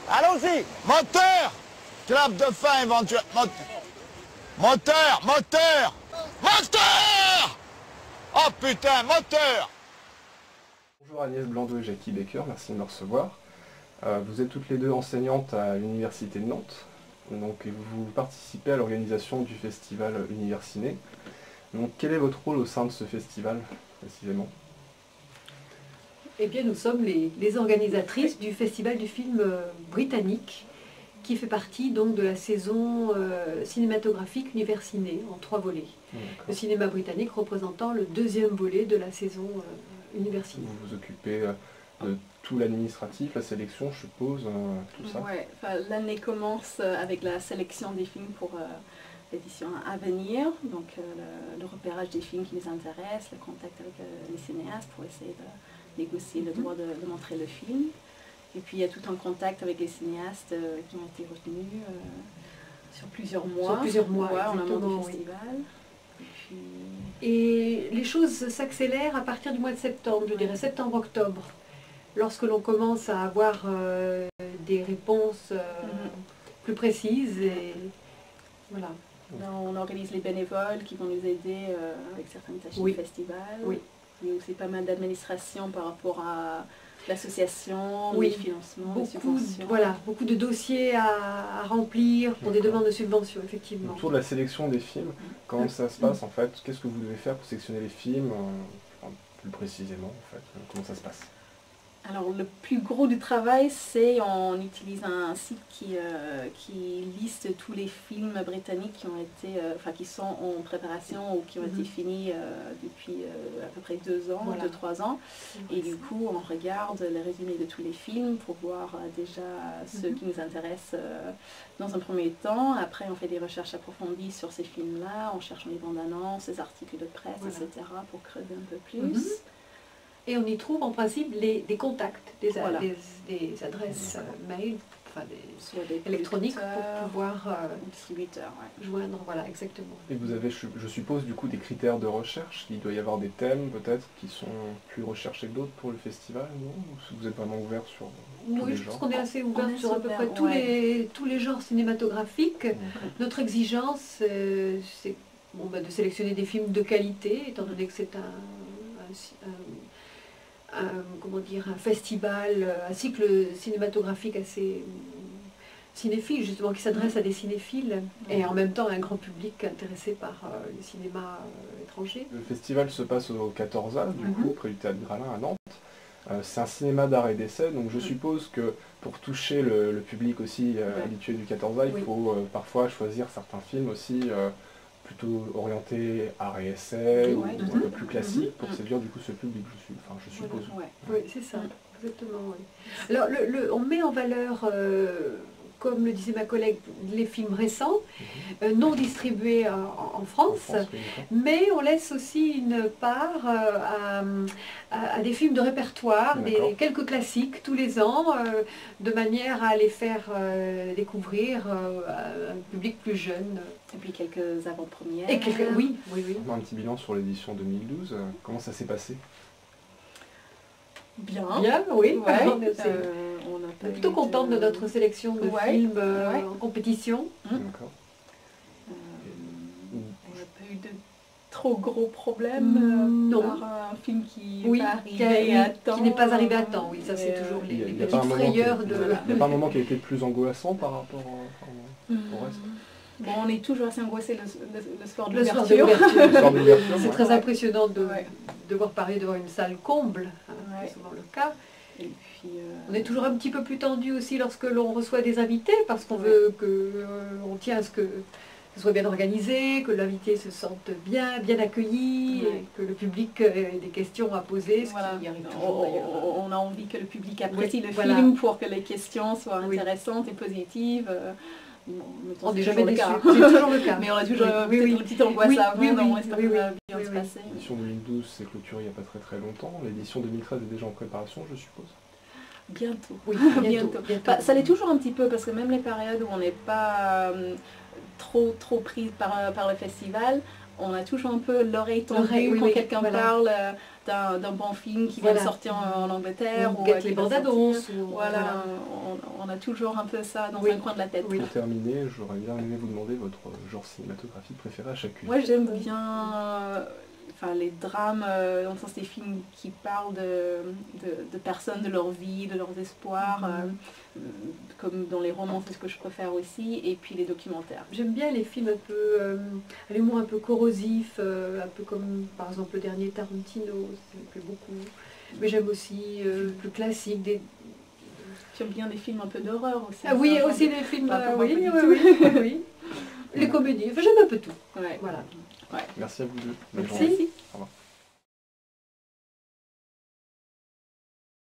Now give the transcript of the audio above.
Allons-y. Moteur. Clap de fin éventuellement. Moteur, moteur. Moteur. Oh putain, moteur. Bonjour Agnès Blandeux et Jackie Baker, merci de me recevoir. Vous êtes toutes les deux enseignantes à l'Université de Nantes. Donc, vous participez à l'organisation du festival Univers Ciné. Donc, quel est votre rôle au sein de ce festival, précisément? Eh bien, nous sommes les organisatrices du Festival du film britannique, qui fait partie donc de la saison cinématographique Univers Ciné, en 3 volets. Le cinéma britannique représentant le 2e volet de la saison Univers Ciné. Vous vous occupez de tout l'administratif, la sélection, je suppose, tout ça? Oui, l'année commence avec la sélection des films pour l'édition à venir, donc le repérage des films qui les intéressent, le contact avec les cinéastes pour essayer de négocier le droit de montrer le film. Et puis il y a tout un contact avec les cinéastes qui ont été retenus sur plusieurs mois. Sur plusieurs mois, en amont du oui. festival. Et les choses s'accélèrent à partir du mois de septembre, je dirais septembre-octobre, lorsque l'on commence à avoir des réponses plus précises. Et voilà. Là, on organise les bénévoles qui vont nous aider avec certaines tâches Oui. du festival. Oui. Il y a aussi pas mal d'administration par rapport à l'association, Oui. les financements, les subventions. Beaucoup de dossiers à remplir pour des demandes de subventions, effectivement. Autour de la sélection des films, comment ça se passe en fait? Qu'est-ce que vous devez faire pour sélectionner les films, plus précisément en fait? Comment ça se passe? Alors le plus gros du travail, c'est on utilise un site qui liste tous les films britanniques qui ont été, qui sont en préparation ou qui ont été finis depuis à peu près 2 ans, 2-3 ans. Et du coup, on regarde les résumés de tous les films pour voir déjà ceux qui nous intéressent dans un premier temps. Après, on fait des recherches approfondies sur ces films-là, on cherche les bandes annonces, les articles de presse, etc. pour creuser un peu plus. Et on y trouve en principe des contacts, des adresses mail, soit des électroniques pour pouvoir distributeurs, joindre, voilà, exactement. Et vous avez, je suppose, du coup, des critères de recherche. Il doit y avoir des thèmes, peut-être, qui sont plus recherchés que d'autres pour le festival, non? Ou vous êtes vraiment ouvert sur tous les Oui, je pense genres? qu'on est assez ouvert sur à peu près ouais. tous les genres cinématographiques. Notre exigence, c'est de sélectionner des films de qualité, étant donné que c'est un festival, un cycle cinématographique assez cinéphile, justement, qui s'adresse à des cinéphiles et en même temps à un grand public intéressé par le cinéma étranger. Le festival se passe au 14A, du coup, près du Théâtre Gralin à Nantes. C'est un cinéma d'art et d'essai, donc je suppose que pour toucher le public aussi habitué du 14A, il faut parfois choisir certains films aussi plutôt orientés art et essai, ou un peu plus classique pour séduire du coup ce public, je suppose. Oui, c'est ça, exactement. Oui. Alors, on met en valeur, comme le disait ma collègue, les films récents, non distribués en France, mais on laisse aussi une part à des films de répertoire, quelques classiques tous les ans, de manière à les faire découvrir à un public plus jeune. Et puis quelques avant-premières. Oui. Un petit bilan sur l'édition 2012, comment ça s'est passé? Bien, oui. Ouais. On est plutôt contente de notre sélection de films en compétition. D'accord. On n'a pas eu de trop gros problèmes par un film qui n'est pas arrivé à temps. Qui n'est pas arrivé à temps, oui, ça c'est toujours les petites frayeurs de... Il n'y a pas un moment qui a été plus angoissant par rapport au reste? Bon, on est toujours assez angoissé le soir de Le soir l'ouverture. de l'ouverture. C'est très impressionnant de devoir parler devant une salle comble, c'est souvent le cas. Et puis, on est toujours un petit peu plus tendu aussi lorsque l'on reçoit des invités, parce qu'on veut on tient à ce que ce soit bien organisé, que l'invité se sente bien accueilli, et que le public ait des questions à poser, ce qui arrive toujours d'ailleurs. On a envie que le public apprécie le film pour que les questions soient intéressantes et positives. On n'est jamais déçu, c'est toujours le cas. Mais on a toujours une petite angoisse avant, on espère que ça va bien se passer. L'édition 2012 s'est clôturée il n'y a pas très longtemps. L'édition 2013 est déjà en préparation, je suppose. Bientôt. Oui, bientôt. Ça l'est toujours un petit peu, parce que même les périodes où on n'est pas trop prise par le festival, on a toujours un peu l'oreille tendue quand quelqu'un parle d'un bon film qui vient de sortir en Angleterre. Ou les bandes annonces. Voilà, on a toujours un peu ça dans un coin de la tête. Pour terminer, j'aurais bien aimé vous demander votre genre cinématographique préféré à chacune. Moi j'aime bien les drames, dans le sens des films qui parlent de personnes, de leur vie, de leurs espoirs, comme dans les romans, c'est ce que je préfère aussi, et puis les documentaires. J'aime bien les films un peu, à l'humour un peu corrosif, un peu comme par exemple le dernier Tarantino, ça me plaît beaucoup. Mais j'aime aussi plus classique, J'aime bien des films un peu d'horreur aussi. Ah oui, aussi des films, oui. Les comédies, j'aime un peu tout. Ouais. Voilà. Merci à vous deux. Merci. Au revoir.